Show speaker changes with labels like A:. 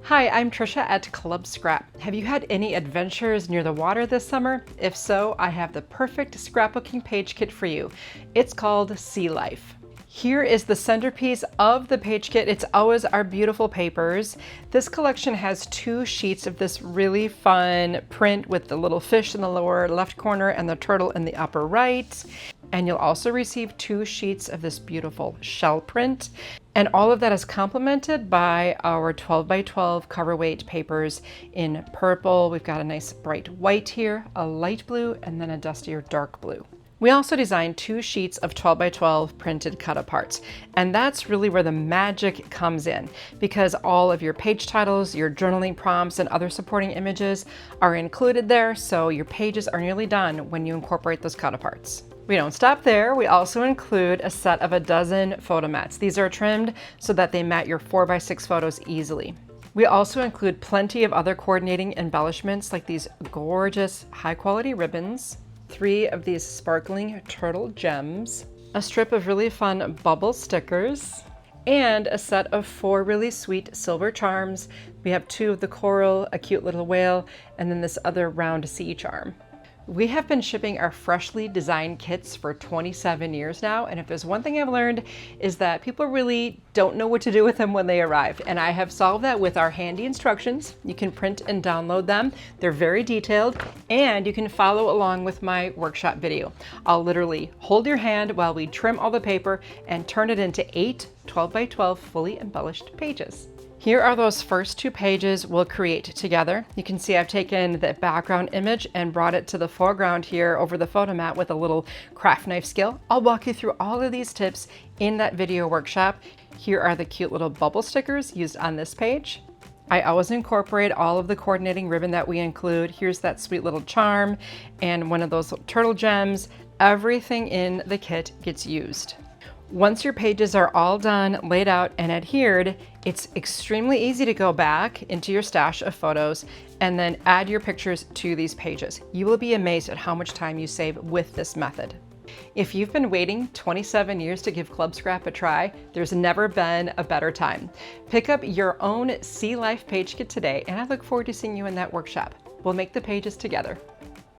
A: Hi, I'm Trisha at Club Scrap. Have you had any adventures near the water this summer? If so, I have the perfect scrapbooking page kit for you. It's called Sea Life. Here is the centerpiece of the page kit. It's always our beautiful papers. This collection has 2 sheets of this really fun print with the little fish in the lower left corner and the turtle in the upper right. And you'll also receive 2 sheets of this beautiful shell print. And all of that is complemented by our 12 by 12 cover weight papers in purple. We've got a nice bright white here, a light blue, and then a dustier dark blue. We also designed 2 sheets of 12 by 12 printed Cutaparts, and that's really where the magic comes in, because all of your page titles, your journaling prompts, and other supporting images are included there, so your pages are nearly done when you incorporate those Cutaparts. We don't stop there. We also include a set of 12 photo mats. These are trimmed so that they mat your 4 by 6 photos easily. We also include plenty of other coordinating embellishments like these gorgeous high quality ribbons, 3 of these sparkling turtle gems, a strip of really fun bubble stickers, and a set of 4 really sweet silver charms. We have 2 of the coral, a cute little whale, and then this other round sea charm. We have been shipping our freshly designed kits for 27 years now, and if there's one thing I've learned is that people really don't know what to do with them when they arrive, and I have solved that with our handy instructions. You can print and download them. They're very detailed, and you can follow along with my workshop video. I'll literally hold your hand while we trim all the paper and turn it into 8 12 by 12 fully embellished pages. Here are those first 2 pages we'll create together. You can see I've taken the background image and brought it to the foreground here over the photo mat with a little craft knife skill. I'll walk you through all of these tips in that video workshop. Here are the cute little bubble stickers used on this page. I always incorporate all of the coordinating ribbon that we include. Here's that sweet little charm and one of those turtle gems. Everything in the kit gets used. Once your pages are all done, laid out, and adhered, it's extremely easy to go back into your stash of photos and then add your pictures to these pages. You will be amazed at how much time you save with this method. If you've been waiting 27 years to give Club Scrap a try, there's never been a better time. Pick up your own Sea Life page kit today, and I look forward to seeing you in that workshop. We'll make the pages together.